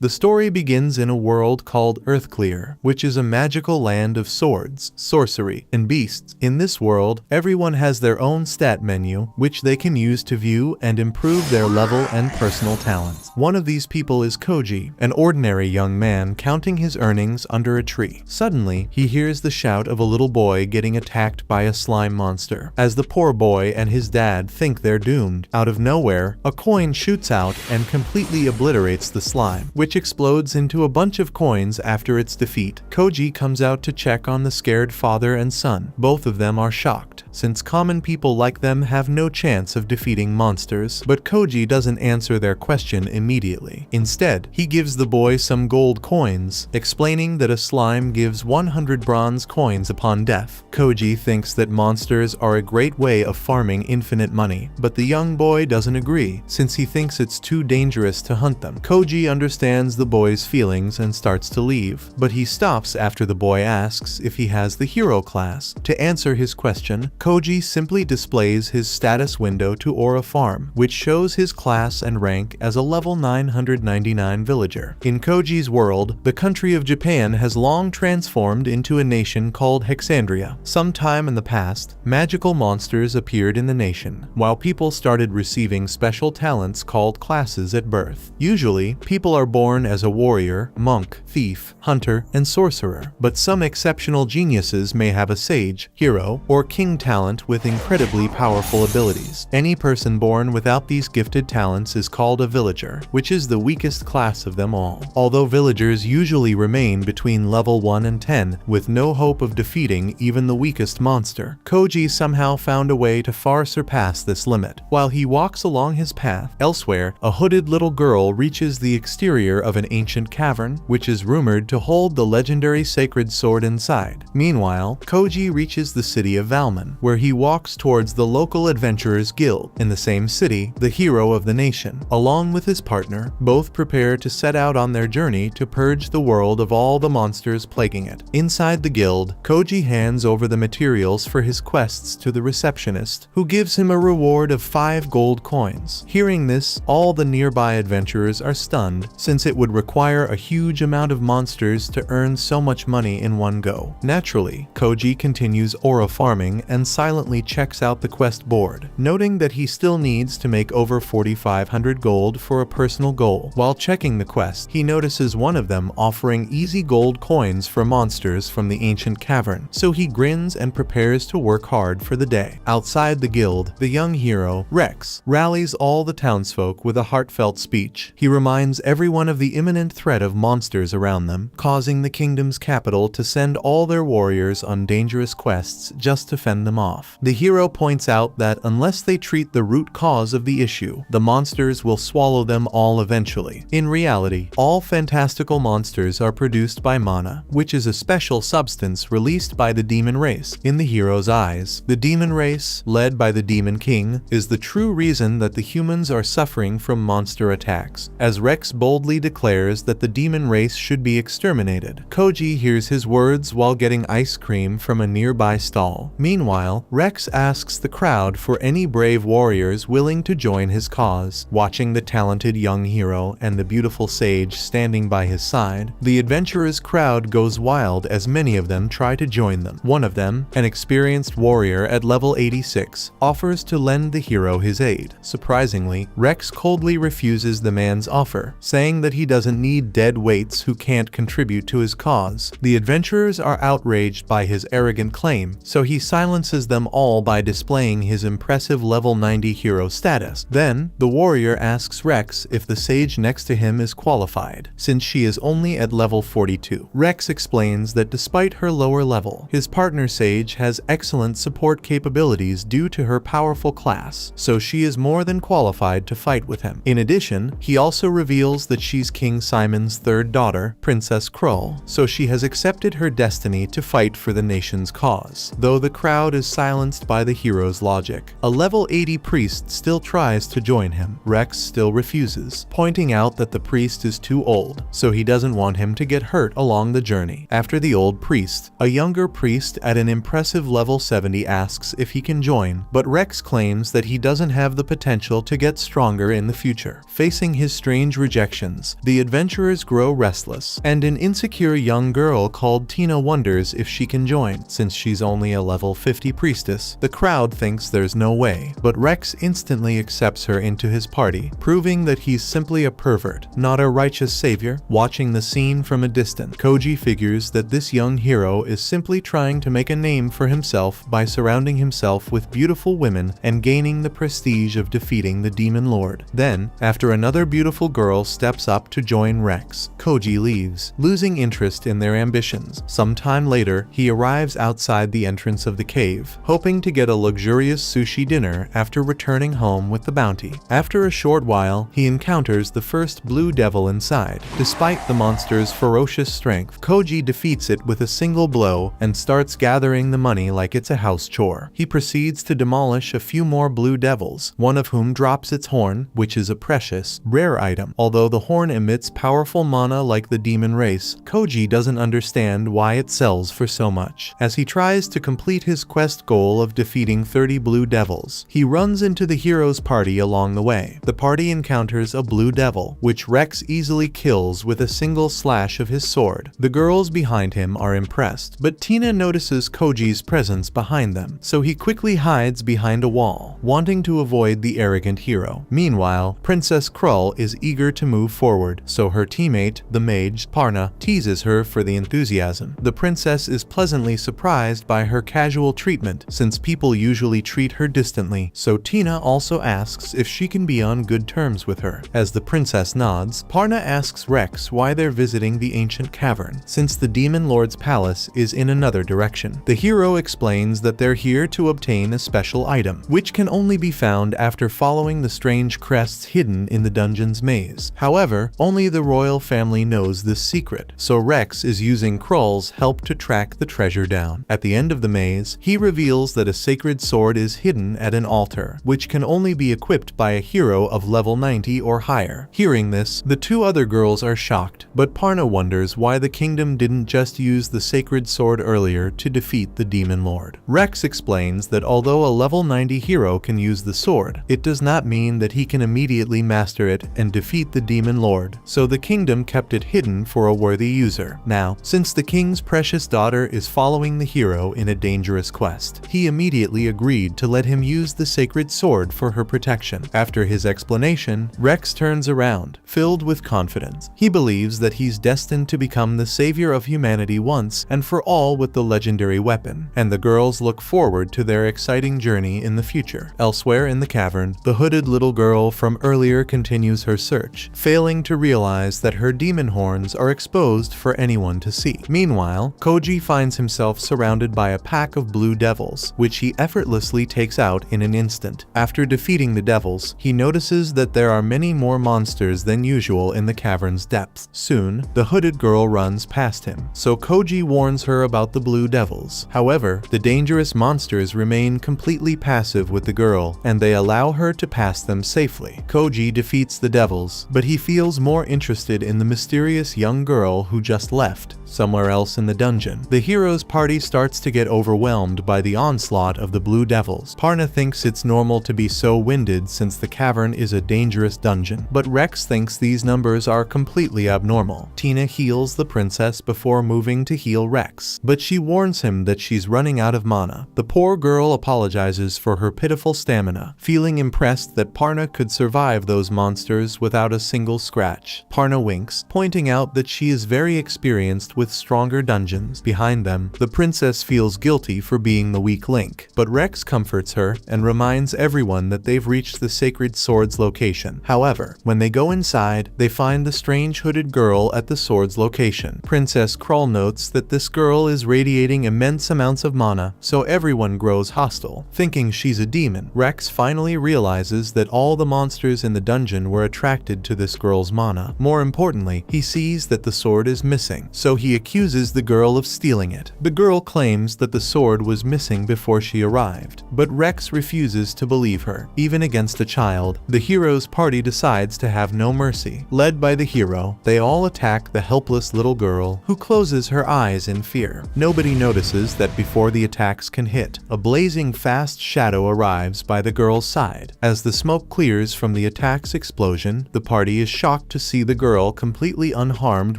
The story begins in a world called Earthclear, which is a magical land of swords, sorcery, and beasts. In this world, everyone has their own stat menu, which they can use to view and improve their level and personal talents. One of these people is Koji, an ordinary young man counting his earnings under a tree. Suddenly, he hears the shout of a little boy getting attacked by a slime monster. As the poor boy and his dad think they're doomed, out of nowhere, a coin shoots out and completely obliterates the slime, which explodes into a bunch of coins after its defeat. Koji comes out to check on the scared father and son. Both of them are shocked, since common people like them have no chance of defeating monsters, but Koji doesn't answer their question immediately. Instead, he gives the boy some gold coins, explaining that a slime gives 100 bronze coins upon death. Koji thinks that monsters are a great way of farming infinite money, but the young boy doesn't agree, since he thinks it's too dangerous to hunt them. Koji understands the boy's feelings and starts to leave, but he stops after the boy asks if he has the hero class. To answer his question, Koji simply displays his status window to Aura Farm, which shows his class and rank as a level 999 villager. In Koji's world, the country of Japan has long transformed into a nation called Hexandria. Sometime in the past, magical monsters appeared in the nation, while people started receiving special talents called classes at birth. Usually, people are born as a warrior, monk, thief, hunter, and sorcerer, but some exceptional geniuses may have a sage, hero, or king talent with incredibly powerful abilities. Any person born without these gifted talents is called a villager, which is the weakest class of them all. Although villagers usually remain between level 1 and 10, with no hope of defeating even the weakest monster, Koji somehow found a way to far surpass this limit. While he walks along his path, elsewhere, a hooded little girl reaches the exterior of an ancient cavern, which is rumored to hold the legendary sacred sword inside. Meanwhile, Koji reaches the city of Valmon, where he walks towards the local adventurers guild. In the same city, the hero of the nation, along with his partner, both prepare to set out on their journey to purge the world of all the monsters plaguing it. Inside the guild, Koji hands over the materials for his quests to the receptionist, who gives him a reward of 5 gold coins. Hearing this, all the nearby adventurers are stunned, since it would require a huge amount of monsters to earn so much money in one go. Naturally, Koji continues aura farming and silently checks out the quest board, noting that he still needs to make over 4,500 gold for a personal goal. While checking the quest, he notices one of them offering easy gold coins for monsters from the ancient cavern, so he grins and prepares to work hard for the day. Outside the guild, the young hero, Rex, rallies all the townsfolk with a heartfelt speech. He reminds everyone of the imminent threat of monsters around them, causing the kingdom's capital to send all their warriors on dangerous quests just to fend them off. The hero points out that unless they treat the root cause of the issue, the monsters will swallow them all eventually. In reality, all fantastical monsters are produced by mana, which is a special substance released by the demon race. In the hero's eyes, the demon race, led by the demon king, is the true reason that the humans are suffering from monster attacks. As Rex boldly declares that the demon race should be exterminated, Koji hears his words while getting ice cream from a nearby stall. Meanwhile, Rex asks the crowd for any brave warriors willing to join his cause. Watching the talented young hero and the beautiful sage standing by his side, the adventurers' crowd goes wild as many of them try to join them. One of them, an experienced warrior at level 86, offers to lend the hero his aid. Surprisingly, Rex coldly refuses the man's offer, saying that he doesn't need dead weights who can't contribute to his cause. The adventurers are outraged by his arrogant claim, so he silences them all by displaying his impressive level 90 hero status. Then, the warrior asks Rex if the sage next to him is qualified, since she is only at level 42. Rex explains that despite her lower level, his partner sage has excellent support capabilities due to her powerful class, so she is more than qualified to fight with him. In addition, he also reveals that she's King Simon's third daughter, Princess Krull, so she has accepted her destiny to fight for the nation's cause. Though the crowd is silenced by the hero's logic, a level 80 priest still tries to join him. Rex still refuses, pointing out that the priest is too old, so he doesn't want him to get hurt along the journey. After the old priest, a younger priest at an impressive level 70 asks if he can join, but Rex claims that he doesn't have the potential to get stronger in the future. Facing his strange rejections, dungeons. The adventurers grow restless, and an insecure young girl called Tina wonders if she can join. Since she's only a level 50 priestess, the crowd thinks there's no way, but Rex instantly accepts her into his party, proving that he's simply a pervert, not a righteous savior. Watching the scene from a distance, Koji figures that this young hero is simply trying to make a name for himself by surrounding himself with beautiful women and gaining the prestige of defeating the Demon Lord. Then, after another beautiful girl steps up to join Rex, Koji leaves, losing interest in their ambitions. Sometime later, he arrives outside the entrance of the cave, hoping to get a luxurious sushi dinner after returning home with the bounty. After a short while, he encounters the first blue devil inside. Despite the monster's ferocious strength, Koji defeats it with a single blow and starts gathering the money like it's a house chore. He proceeds to demolish a few more blue devils, one of whom drops its horn, which is a precious, rare item. Although the horn emits powerful mana like the demon race, Koji doesn't understand why it sells for so much. As he tries to complete his quest goal of defeating 30 blue devils, he runs into the hero's party along the way. The party encounters a blue devil, which Rex easily kills with a single slash of his sword. The girls behind him are impressed, but Tina notices Koji's presence behind them, so he quickly hides behind a wall, wanting to avoid the arrogant hero. Meanwhile, Princess Krull is eager to move forward, so her teammate, the mage, Parna, teases her for the enthusiasm. The princess is pleasantly surprised by her casual treatment, since people usually treat her distantly, so Tina also asks if she can be on good terms with her. As the princess nods, Parna asks Rex why they're visiting the ancient cavern, since the Demon Lord's palace is in another direction. The hero explains that they're here to obtain a special item, which can only be found after following the strange crests hidden in the dungeon's maze. However, only the royal family knows this secret, so Rex is using Krull's help to track the treasure down. At the end of the maze, he reveals that a sacred sword is hidden at an altar, which can only be equipped by a hero of level 90 or higher. Hearing this, the two other girls are shocked, but Parna wonders why the kingdom didn't just use the sacred sword earlier to defeat the Demon Lord. Rex explains that although a level 90 hero can use the sword, it does not mean that he can immediately master it and defeat the Demon Lord, so the kingdom kept it hidden for a worthy user. Now, since the king's precious daughter is following the hero in a dangerous quest, he immediately agreed to let him use the sacred sword for her protection. After his explanation, Rex turns around, filled with confidence. He believes that he's destined to become the savior of humanity once and for all with the legendary weapon, and the girls look forward to their exciting journey in the future. Elsewhere in the cavern, the hooded little girl from earlier continues her search, failing to realize that her demon horns are exposed for anyone to see. Meanwhile, Koji finds himself surrounded by a pack of blue devils, which he effortlessly takes out in an instant. After defeating the devils, he notices that there are many more monsters than usual in the cavern's depths. Soon, the hooded girl runs past him, so Koji warns her about the blue devils. However, the dangerous monsters remain completely passive with the girl, and they allow her to pass them safely. Koji defeats the devils, but he feels more interested in the mysterious young girl who just left, somewhere else in the dungeon. The hero's party starts to get overwhelmed by the onslaught of the blue devils. Parna thinks it's normal to be so winded since the cavern is a dangerous dungeon, but Rex thinks these numbers are completely abnormal. Tina heals the princess before moving to heal Rex, but she warns him that she's running out of mana. The poor girl apologizes for her pitiful stamina, feeling impressed that Parna could survive those monsters without a single scratch. Parna winks, pointing out that she is very experienced with stronger dungeons. Behind them, the princess feels guilty for being the weak link, but Rex comforts her and reminds everyone that they've reached the sacred sword's location. However, when they go inside, they find the strange hooded girl at the sword's location. Princess Krull notes that this girl is radiating immense amounts of mana, so everyone grows hostile, thinking she's a demon. Rex finally realizes that all the monsters in the dungeon were attracted to this girl's mana. More importantly, he sees that the sword is missing, so he he accuses the girl of stealing it. The girl claims that the sword was missing before she arrived, but Rex refuses to believe her. Even against a child, the hero's party decides to have no mercy. Led by the hero, they all attack the helpless little girl, who closes her eyes in fear. Nobody notices that before the attacks can hit, a blazing fast shadow arrives by the girl's side. As the smoke clears from the attack's explosion, the party is shocked to see the girl completely unharmed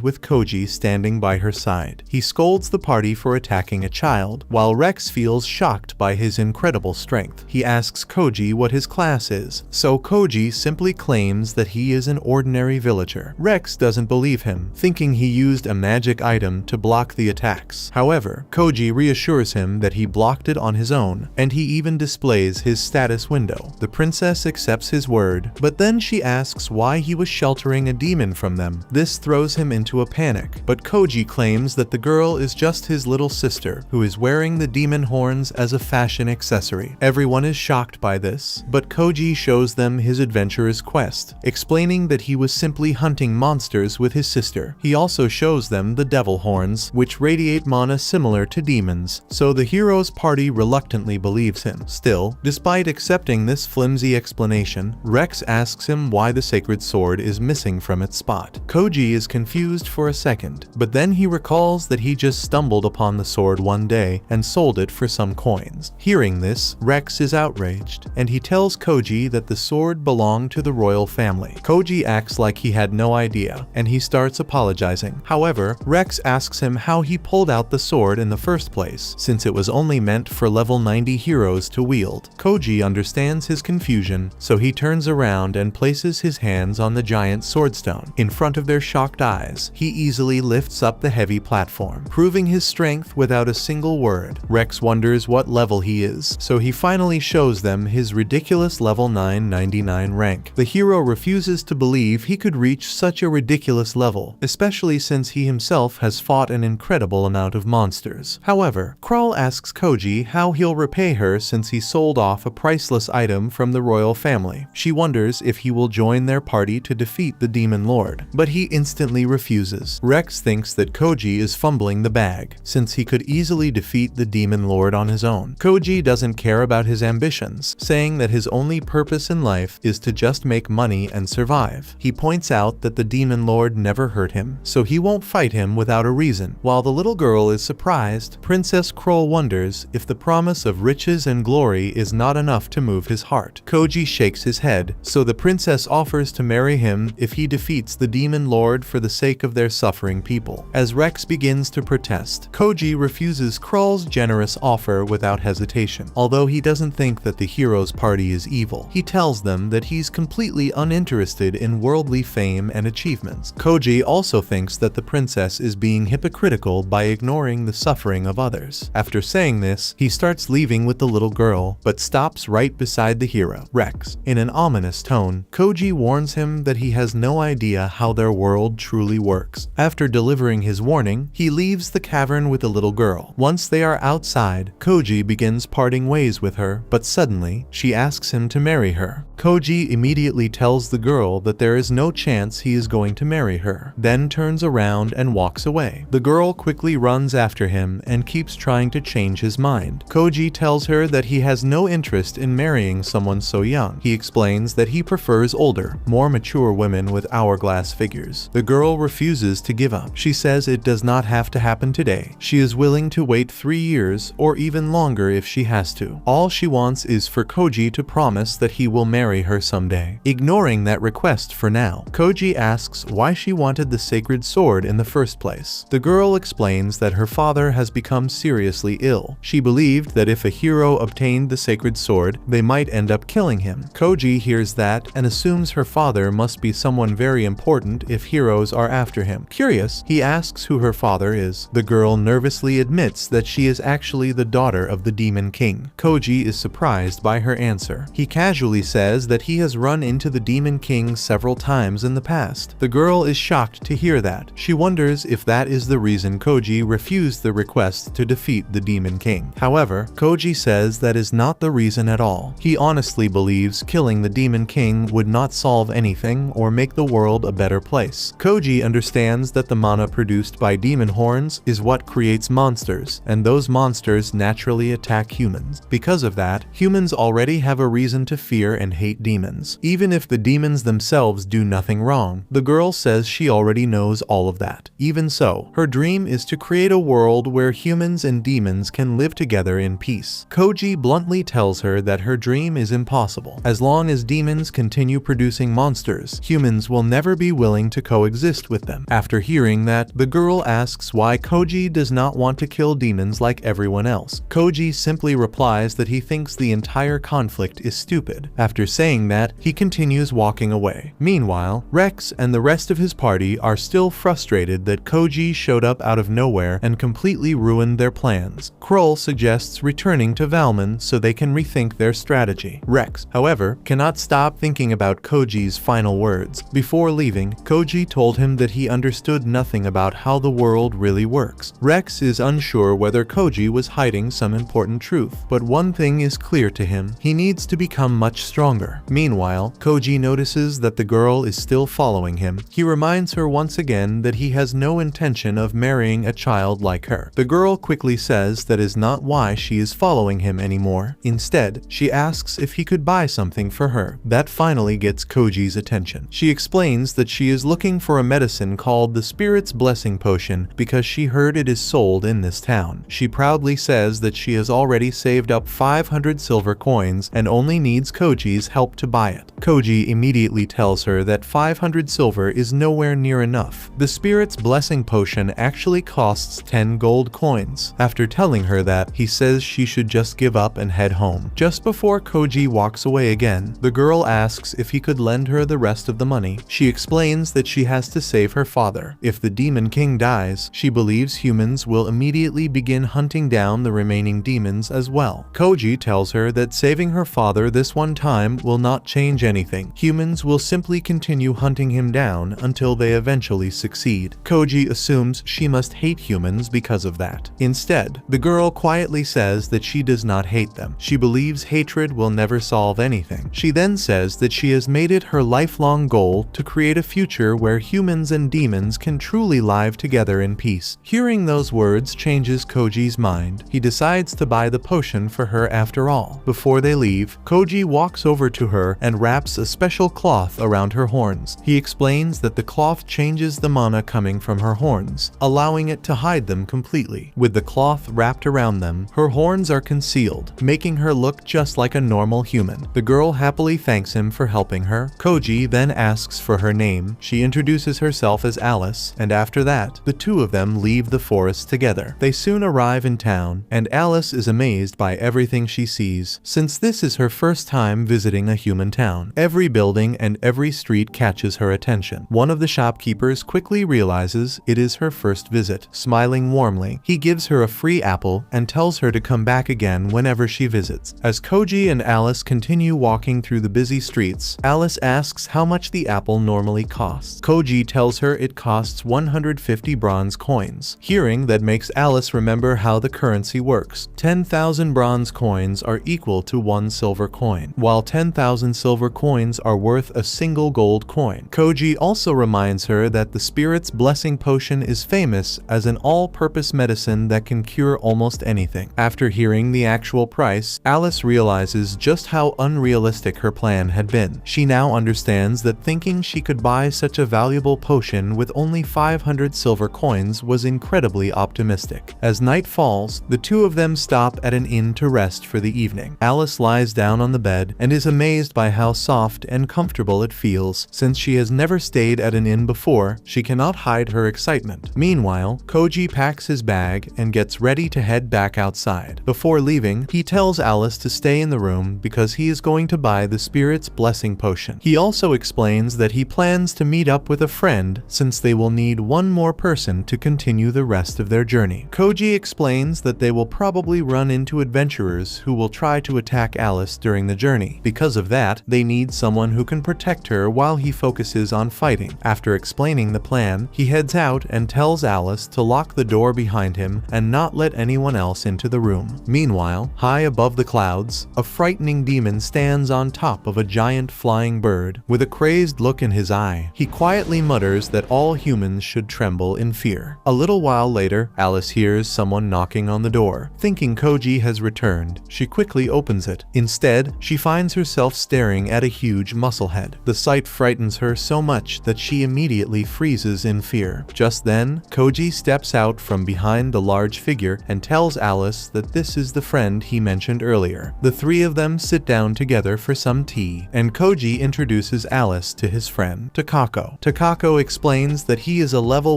with Koji standing by her side. He scolds the party for attacking a child, while Rex feels shocked by his incredible strength. He asks Koji what his class is, so Koji simply claims that he is an ordinary villager. Rex doesn't believe him, thinking he used a magic item to block the attacks. However, Koji reassures him that he blocked it on his own, and he even displays his status window. The princess accepts his word, but then she asks why he was sheltering a demon from them. This throws him into a panic, but Koji claims that the girl is just his little sister, who is wearing the demon horns as a fashion accessory. Everyone is shocked by this, but Koji shows them his adventurous quest, explaining that he was simply hunting monsters with his sister. He also shows them the devil horns, which radiate mana similar to demons, so the hero's party reluctantly believes him. Still, despite accepting this flimsy explanation, Rex asks him why the sacred sword is missing from its spot. Koji is confused for a second, but then he recalls that he just stumbled upon the sword one day and sold it for some coins. Hearing this, Rex is outraged, and he tells Koji that the sword belonged to the royal family. Koji acts like he had no idea, and he starts apologizing. However, Rex asks him how he pulled out the sword in the first place, since it was only meant for level 90 heroes to wield. Koji understands his confusion, so he turns around and places his hands on the giant swordstone. In front of their shocked eyes, he easily lifts up the heavy platform, proving his strength without a single word. Rex wonders what level he is, so he finally shows them his ridiculous level 999 rank. The hero refuses to believe he could reach such a ridiculous level, especially since he himself has fought an incredible amount of monsters. However, Kral asks Koji how he'll repay her since he sold off a priceless item from the royal family. She wonders if he will join their party to defeat the demon lord, but he instantly refuses. Rex thinks that Koji is fumbling the bag, since he could easily defeat the demon lord on his own. Koji doesn't care about his ambitions, saying that his only purpose in life is to just make money and survive. He points out that the demon lord never hurt him, so he won't fight him without a reason. While the little girl is surprised, Princess Kroll wonders if the promise of riches and glory is not enough to move his heart. Koji shakes his head, so the princess offers to marry him if he defeats the demon lord for the sake of their suffering people. As Rex begins to protest, Koji refuses Krull's generous offer without hesitation. Although he doesn't think that the hero's party is evil, he tells them that he's completely uninterested in worldly fame and achievements. Koji also thinks that the princess is being hypocritical by ignoring the suffering of others. After saying this, he starts leaving with the little girl, but stops right beside the hero, Rex. In an ominous tone, Koji warns him that he has no idea how their world truly works. After delivering his warning, he leaves the cavern with the little girl. Once they are outside, Koji begins parting ways with her, but suddenly, she asks him to marry her. Koji immediately tells the girl that there is no chance he is going to marry her, then turns around and walks away. The girl quickly runs after him and keeps trying to change his mind. Koji tells her that he has no interest in marrying someone so young. He explains that he prefers older, more mature women with hourglass figures. The girl refuses to give up. She says it does not have to happen today. She is willing to wait 3 years or even longer if she has to. All she wants is for Koji to promise that he will marry her someday. Ignoring that request for now, Koji asks why she wanted the sacred sword in the first place. The girl explains that her father has become seriously ill. She believed that if a hero obtained the sacred sword, they might end up killing him. Koji hears that and assumes her father must be someone very important if heroes are after him. Curious, he asks who her father is. The girl nervously admits that she is actually the daughter of the Demon King. Koji is surprised by her answer. He casually says that he has run into the Demon King several times in the past. The girl is shocked to hear that. She wonders if that is the reason Koji refused the request to defeat the Demon King. However, Koji says that is not the reason at all. He honestly believes killing the Demon King would not solve anything or make the world a better place. Koji understands that the mana produced produced by demon horns is what creates monsters, and those monsters naturally attack humans. Because of that, humans already have a reason to fear and hate demons, even if the demons themselves do nothing wrong. The girl says she already knows all of that. Even so, her dream is to create a world where humans and demons can live together in peace. Koji bluntly tells her that her dream is impossible. As long as demons continue producing monsters, humans will never be willing to coexist with them. After hearing that, the girl asks why Koji does not want to kill demons like everyone else. Koji simply replies that he thinks the entire conflict is stupid. After saying that, he continues walking away. Meanwhile, Rex and the rest of his party are still frustrated that Koji showed up out of nowhere and completely ruined their plans. Kroll suggests returning to Valmon so they can rethink their strategy. Rex, however, cannot stop thinking about Koji's final words. Before leaving, Koji told him that he understood nothing about how the world really works. Rex is unsure whether Koji was hiding some important truth, but one thing is clear to him: he needs to become much stronger. Meanwhile, Koji notices that the girl is still following him. He reminds her once again that he has no intention of marrying a child like her. The girl quickly says that is not why she is following him anymore. Instead, she asks if he could buy something for her. That finally gets Koji's attention. She explains that she is looking for a medicine called the Spirit's Blessing Potion because she heard it is sold in this town. She proudly says that she has already saved up 500 silver coins and only needs Koji's help to buy it. Koji immediately tells her that 500 silver is nowhere near enough. The Spirit's Blessing Potion actually costs 10 gold coins. After telling her that, he says she should just give up and head home. Just before Koji walks away again, the girl asks if he could lend her the rest of the money. She explains that she has to save her father. If the Demon King dies, she believes humans will immediately begin hunting down the remaining demons as well. Koji tells her that saving her father this one time will not change anything. Humans will simply continue hunting him down until they eventually succeed. Koji assumes she must hate humans because of that. Instead, the girl quietly says that she does not hate them. She believes hatred will never solve anything. She then says that she has made it her lifelong goal to create a future where humans and demons can truly live together in peace. Hearing those words changes Koji's mind. He decides to buy the potion for her after all. Before they leave, Koji walks over to her and wraps a special cloth around her horns. He explains that the cloth changes the mana coming from her horns, allowing it to hide them completely. With the cloth wrapped around them, her horns are concealed, making her look just like a normal human. The girl happily thanks him for helping her. Koji then asks for her name. She introduces herself as Alice, and after that, the two of them leave the forest together. They soon arrive in town, and Alice is amazed by everything she sees, since this is her first time visiting a human town. Every building and every street catches her attention. One of the shopkeepers quickly realizes it is her first visit. Smiling warmly, he gives her a free apple and tells her to come back again whenever she visits. As Koji and Alice continue walking through the busy streets, Alice asks how much the apple normally costs. Koji tells her it costs 150 bronze coins. Hearing that makes Alice remember how the currency works. 10,000 bronze coins are equal to 1 silver coin, while 10,000 silver coins are worth a single gold coin. Koji also reminds her that the Spirit's Blessing Potion is famous as an all-purpose medicine that can cure almost anything. After hearing the actual price, Alice realizes just how unrealistic her plan had been. She now understands that thinking she could buy such a valuable potion with only 500 silver coins was incredibly optimistic. As night falls, the two of them stop at an inn to rest for the evening. Alice lies down on the bed and is amazed by how soft and comfortable it feels. Since she has never stayed at an inn before, she cannot hide her excitement. Meanwhile, Koji packs his bag and gets ready to head back outside. Before leaving, he tells Alice to stay in the room because he is going to buy the Spirit's Blessing Potion. He also explains that he plans to meet up with a friend since they will need one more person to continue the rest of their journey. Koji explains that they will probably run into adventurers who will try to attack Alice during the journey. Because of that, they need someone who can protect her while he focuses on fighting. After explaining the plan, he heads out and tells Alice to lock the door behind him and not let anyone else into the room. Meanwhile, high above the clouds, a frightening demon stands on top of a giant flying bird. With a crazed look in his eye, he quietly mutters that all humans should tremble. tremble in fear. A little while later, Alice hears someone knocking on the door. Thinking Koji has returned, she quickly opens it. Instead, she finds herself staring at a huge muscle head. The sight frightens her so much that she immediately freezes in fear. Just then, Koji steps out from behind the large figure and tells Alice that this is the friend he mentioned earlier. The three of them sit down together for some tea, and Koji introduces Alice to his friend, Takako. Takako explains that he is a level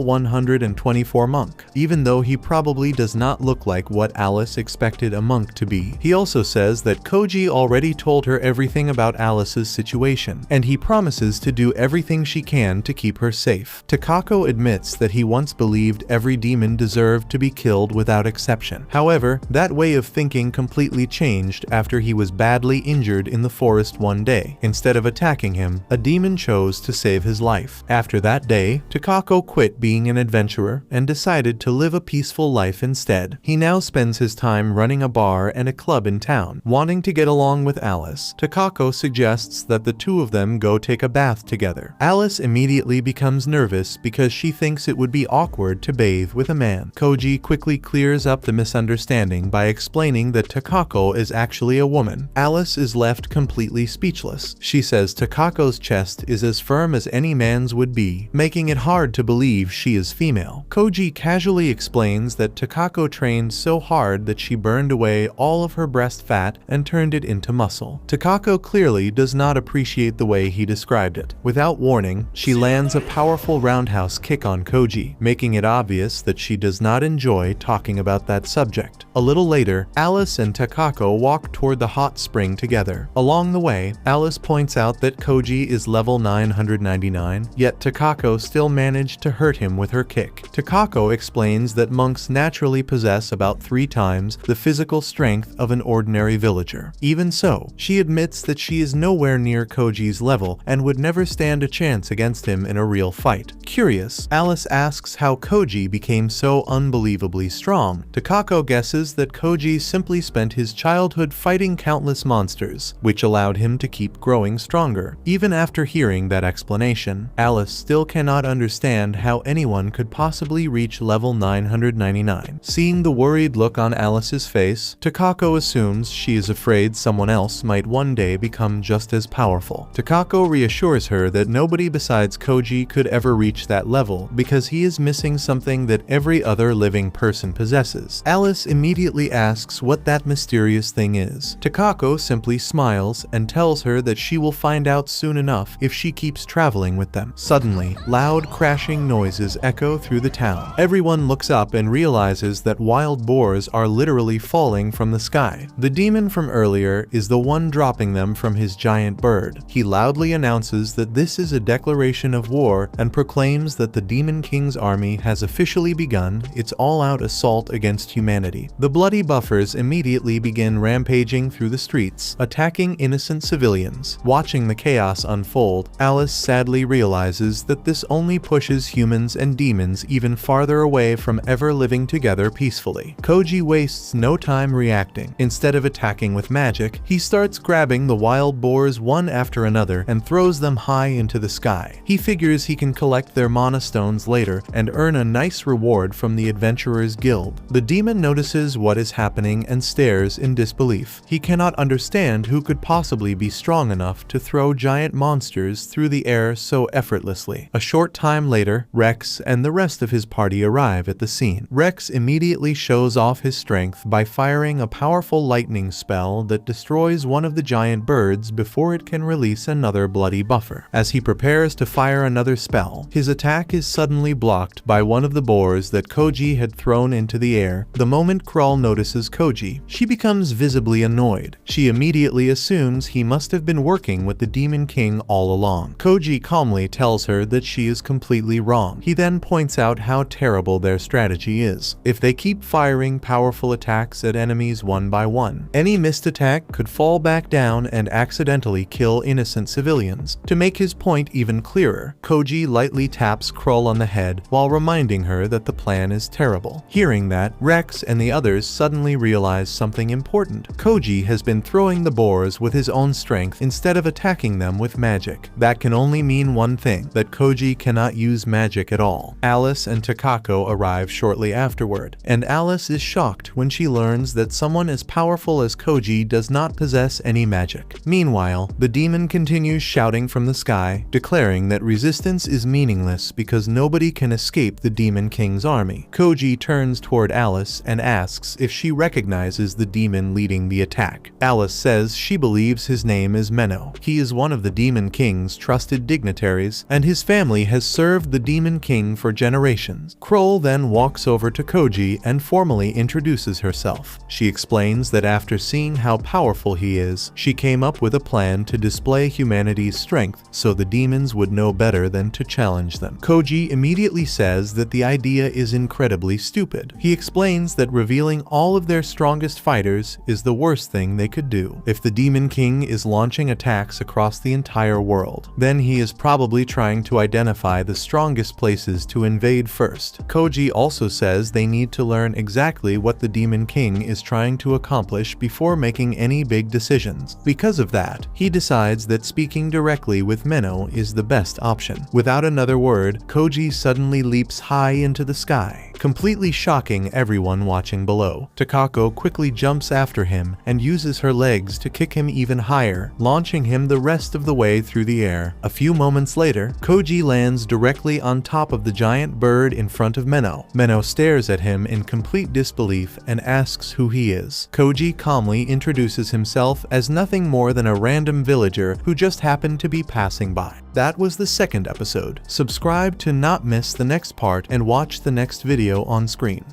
124 monk, even though he probably does not look like what Alice expected a monk to be. He also says that Koji already told her everything about Alice's situation, and he promises to do everything she can to keep her safe. Takako admits that he once believed every demon deserved to be killed without exception. However, that way of thinking completely changed after he was badly injured in the forest one day. Instead of attacking him, a demon chose to save his life. After that day, Takako quit being an adventurer and decided to live a peaceful life instead. He now spends his time running a bar and a club in town. Wanting to get along with Alice, Takako suggests that the two of them go take a bath together. Alice immediately becomes nervous because she thinks it would be awkward to bathe with a man. Koji quickly clears up the misunderstanding by explaining that Takako is actually a woman. Alice is left completely speechless. She says Takako's chest is as firm as any man's would be, making it hard to believe she is female. Koji casually explains that Takako trained so hard that she burned away all of her breast fat and turned it into muscle. Takako clearly does not appreciate the way he described it. Without warning, she lands a powerful roundhouse kick on Koji, making it obvious that she does not enjoy talking about that subject. A little later, Alice and Takako walk toward the hot spring together. Along the way, Alice points out that Koji is level 999, yet Takako still managed to hurt him with her kick. Takako explains that monks naturally possess about 3 times the physical strength of an ordinary villager. Even so, she admits that she is nowhere near Koji's level and would never stand a chance against him in a real fight. Curious, Alice asks how Koji became so unbelievably strong. Takako guesses that Koji simply spent his childhood fighting countless monsters, which allowed him to keep growing stronger. Even after hearing that explanation, Alice still cannot understand how anyone could possibly reach level 999. Seeing the worried look on Alice's face, Takako assumes she is afraid someone else might one day become just as powerful. Takako reassures her that nobody besides Koji could ever reach that level because he is missing something that every other living person possesses. Alice immediately asks what that mysterious thing is. Takako simply smiles and tells her that she will find out soon enough if she keeps traveling with them. Suddenly, loud crashing noises echo through the town. Everyone looks up and realizes that wild boars are literally falling from the sky. The demon from earlier is the one dropping them from his giant bird. He loudly announces that this is a declaration of war and proclaims that the Demon King's army has officially begun its all-out assault against humanity. The bloody buffers immediately begin rampaging through the streets, attacking innocent civilians. Watching the chaos unfold, Alice sadly realizes that this only pushes humans and demons even farther away from ever living together peacefully. Koji wastes no time reacting. Instead of attacking with magic, he starts grabbing the wild boars one after another and throws them high into the sky. He figures he can collect their mana stones later and earn a nice reward from the Adventurers Guild. The demon notices what is happening and stares in disbelief. He cannot understand who could possibly be strong enough to throw giant monsters through the air so effortlessly. A short time later, Rex and the rest of his party arrive at the scene. Rex immediately shows off his strength by firing a powerful lightning spell that destroys one of the giant birds before it can release another bloody buffer. As he prepares to fire another spell, his attack is suddenly blocked by one of the boars that Koji had thrown into the air. The moment Krull notices Koji, she becomes visibly annoyed. She immediately assumes he must have been working with the Demon King all along. Koji calmly tells her that she is completely wrong. He then points out how terrible their strategy is. If they keep firing powerful attacks at enemies one by one, any missed attack could fall back down and accidentally kill innocent civilians. To make his point even clearer, Koji lightly taps Krull on the head while reminding her that the plan is terrible. Hearing that, Rex and the others suddenly realize something important. Koji has been throwing the boars with his own strength instead of attacking them with magic. That can only mean one thing, that Koji cannot use magic at at all. Alice and Takako arrive shortly afterward, and Alice is shocked when she learns that someone as powerful as Koji does not possess any magic. Meanwhile, the demon continues shouting from the sky, declaring that resistance is meaningless because nobody can escape the Demon King's army. Koji turns toward Alice and asks if she recognizes the demon leading the attack. Alice says she believes his name is Menno. He is one of the Demon King's trusted dignitaries, and his family has served the Demon King for generations. Kroll then walks over to Koji and formally introduces herself. She explains that after seeing how powerful he is, she came up with a plan to display humanity's strength so the demons would know better than to challenge them. Koji immediately says that the idea is incredibly stupid. He explains that revealing all of their strongest fighters is the worst thing they could do. If the Demon King is launching attacks across the entire world, then he is probably trying to identify the strongest places to invade first. Koji also says they need to learn exactly what the Demon King is trying to accomplish before making any big decisions. Because of that, he decides that speaking directly with Menno is the best option. Without another word, Koji suddenly leaps high into the sky, completely shocking everyone watching below. Takako quickly jumps after him and uses her legs to kick him even higher, launching him the rest of the way through the air. A few moments later, Koji lands directly on top of the giant bird in front of Menno. Menno stares at him in complete disbelief and asks who he is. Koji calmly introduces himself as nothing more than a random villager who just happened to be passing by. That was the second episode. Subscribe to not miss the next part and watch the next video on screen.